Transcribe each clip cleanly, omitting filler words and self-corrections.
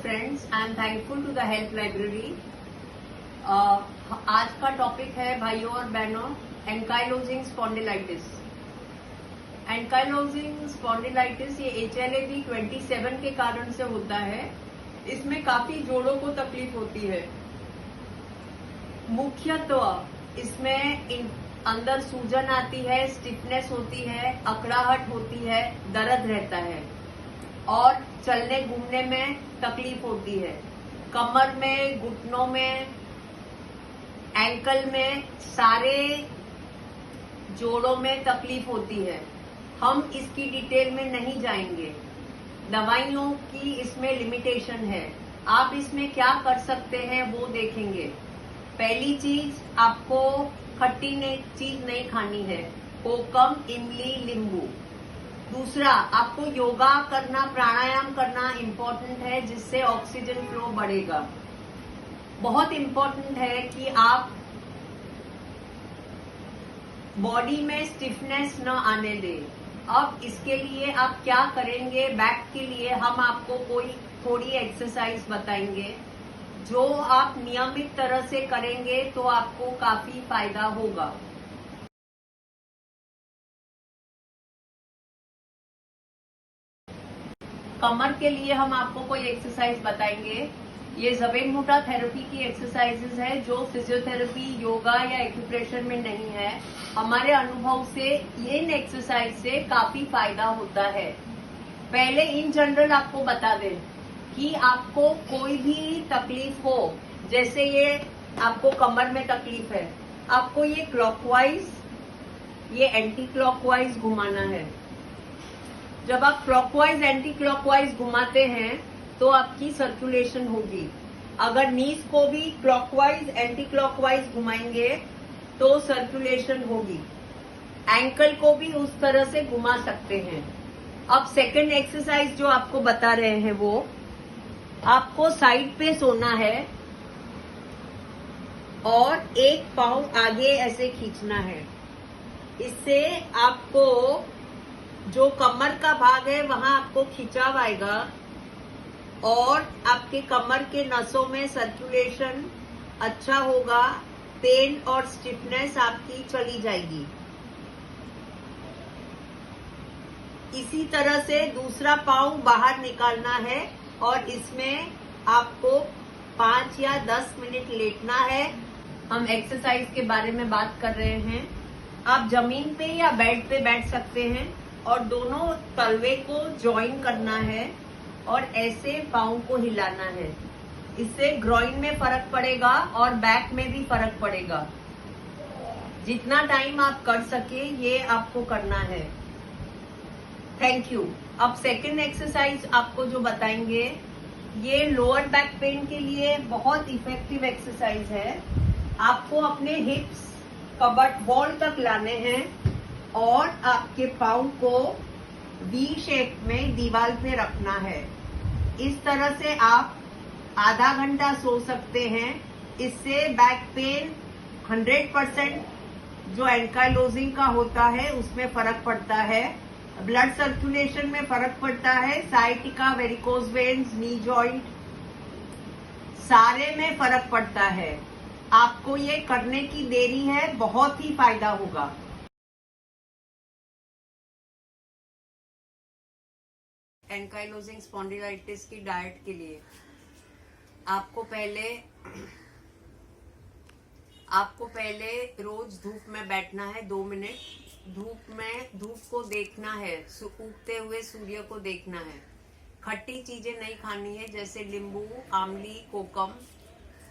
friends, I am thankful to the Health Library. आज का topic है भाइयों और बहनों एंकाइलोजिंग स्पॉन्डिलाइटिस। एंकाइलोजिंग स्पॉन्डिलाइटिस ये HLA-B27 के कारण से होता है। इसमें काफी जोड़ों को तकलीफ होती है। मुख्यतः इसमें अंदर सूजन आती है, स्टिफनेस होती है, अकड़ाहट होती है, दर्द रहता है और चलने घूमने में तकलीफ होती है। कमर में, घुटनों में, एंकल में, सारे जोड़ों में तकलीफ होती है। हम इसकी डिटेल में नहीं जाएंगे। दवाइयों की इसमें लिमिटेशन है। आप इसमें क्या कर सकते हैं वो देखेंगे। पहली चीज, आपको खट्टी चीज नहीं खानी है, कोकम, इमली, नींबू। दूसरा, आपको योगा करना, प्राणायाम करना इम्पोर्टेंट है, जिससे ऑक्सीजन फ्लो बढ़ेगा। बहुत इम्पोर्टेंट है कि आप बॉडी में स्टिफनेस न आने दें। अब इसके लिए आप क्या करेंगे? बैक के लिए हम आपको कोई थोड़ी एक्सरसाइज बताएंगे जो आप नियमित तरह से करेंगे तो आपको काफी फायदा होगा। कमर के लिए हम आपको कोई एक्सरसाइज बताएंगे। ये ज़बेन मुटा थेरेपी की एक्सरसाइजेज है जो फिजियोथेरेपी, योगा या एक्यूप्रेशर में नहीं है। हमारे अनुभव से इन एक्सरसाइज से काफी फायदा होता है। पहले इन जनरल आपको बता दें कि आपको कोई भी तकलीफ हो, जैसे ये आपको कमर में तकलीफ है, आपको ये क्लॉकवाइज, ये एंटी क्लॉकवाइज घुमाना है। जब आप क्लॉकवाइज एंटी क्लॉकवाइज घुमाते हैं तो आपकी सर्कुलेशन होगी। अगर नीज को भी क्लॉकवाइज एंटी क्लॉकवाइज घुमाएंगे तो सर्कुलेशन होगी। एंकल को भी उस तरह से घुमा सकते हैं। अब सेकंड एक्सरसाइज जो आपको बता रहे हैं वो आपको साइड पे सोना है और एक पाँव आगे ऐसे खींचना है। इससे आपको जो कमर का भाग है वहां आपको खिंचाव आएगा और आपके कमर के नसों में सर्कुलेशन अच्छा होगा। पेन और स्टिफनेस आपकी चली जाएगी। इसी तरह से दूसरा पाँव बाहर निकालना है और इसमें आपको 5 या 10 मिनट लेटना है। हम एक्सरसाइज के बारे में बात कर रहे हैं। आप जमीन पे या बेड पे बैठ सकते हैं और दोनों तलवे को ज्वाइन करना है और ऐसे पाँव को हिलाना है। इससे ग्रॉइन में फर्क पड़ेगा और बैक में भी फर्क पड़ेगा। जितना टाइम आप कर सके ये आपको करना है। Thank you. अब सेकंड एक्सरसाइज आपको जो बताएंगे ये लोअर बैक पेन के लिए बहुत इफेक्टिव एक्सरसाइज है। आपको अपने हिप्स कबट वॉल तक लाने हैं और आपके पाँव को वी शेप में दीवार पे रखना है। इस तरह से आप आधा घंटा सो सकते हैं। इससे बैक पेन 100% जो एंकाइलोजिंग का होता है उसमें फर्क पड़ता है। ब्लड सर्कुलेशन में फर्क पड़ता है। Sciatica, varicose veins, knee joint, सारे में फर्क पड़ता है। आपको ये करने की देरी है, बहुत ही फायदा होगा। एंकाइलोजिंग स्पॉन्डिलाइटिस की डाइट के लिए आपको पहले रोज धूप में बैठना है 2 मिनट। धूप को देखना है, उगते हुए सूर्य को देखना है। खट्टी चीजें नहीं खानी है, जैसे नींबू, आमली, कोकम,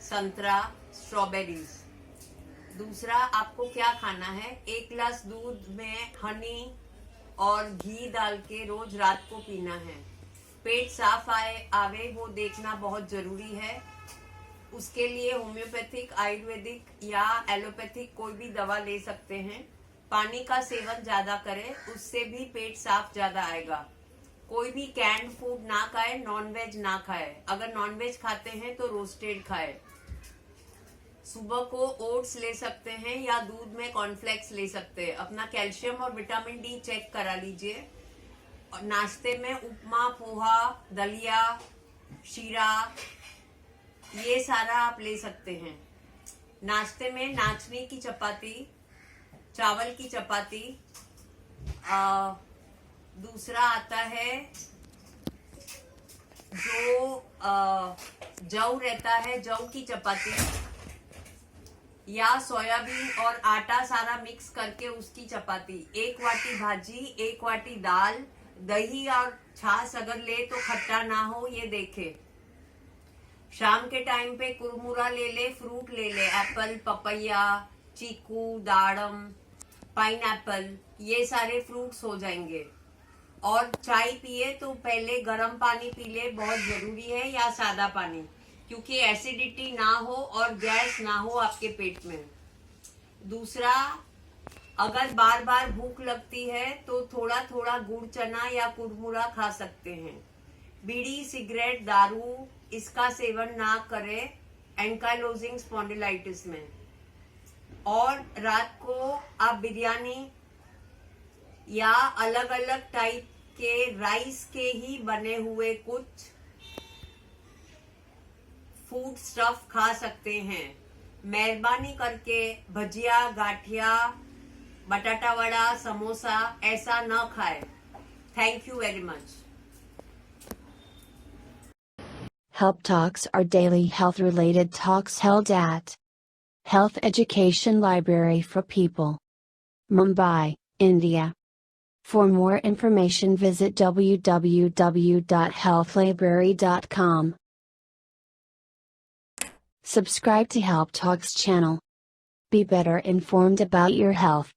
संतरा, स्ट्रॉबेरीज। दूसरा, आपको क्या खाना है? 1 गिलास दूध में हनी और घी डाल के रोज रात को पीना है। पेट साफ आवे वो देखना बहुत जरूरी है। उसके लिए होम्योपैथिक, आयुर्वेदिक या एलोपैथिक कोई भी दवा ले सकते हैं। पानी का सेवन ज्यादा करें, उससे भी पेट साफ ज्यादा आएगा। कोई भी कैंड फूड ना खाए, नॉनवेज ना खाए। अगर नॉनवेज खाते हैं तो रोस्टेड खाए। सुबह को ओट्स ले सकते हैं या दूध में कॉर्नफ्लेक्स ले सकते हैं। अपना कैल्शियम और विटामिन डी चेक करा लीजिए। और नाश्ते में उपमा, पोहा, दलिया, शीरा, ये सारा आप ले सकते हैं। नाश्ते में नाचनी की चपाती, चावल की चपाती, दूसरा आता है जो जौ रहता है, जौ की चपाती, या सोयाबीन और आटा सारा मिक्स करके उसकी चपाती। 1 वाटी भाजी, 1 वाटी दाल, दही और छाछ अगर ले तो खट्टा ना हो, ये देखे। शाम के टाइम पे कुरमुरा ले ले, फ्रूट ले ले, एप्पल, पपैया, चीकू, दाड़म, पाइनएप्पल, ये सारे फ्रूट्स हो जाएंगे। और चाय पिए तो पहले गर्म पानी पी ले, बहुत जरूरी है, या सादा पानी, क्योंकि एसिडिटी ना हो और गैस ना हो आपके पेट में। दूसरा, अगर बार बार भूख लगती है तो थोड़ा थोड़ा गुड़ चना या कुरमुरा खा सकते हैं। बीड़ी, सिगरेट, दारू इसका सेवन ना करें एंकाइलोजिंग स्पॉन्डिलाइटिस में। और रात को आप बिरयानी या अलग अलग टाइप के राइस के ही बने हुए कुछ फूड स्टफ खा सकते हैं। मेहरबानी करके भजिया, गाठिया, बटाटा वड़ा, समोसा ऐसा न खाएं। Thank you very much. Help Talks are daily health related talks held at Health Education Library for People, Mumbai, India. For more information visit www.healthlibrary.com. Subscribe to Help Talks channel. Be better informed about your health.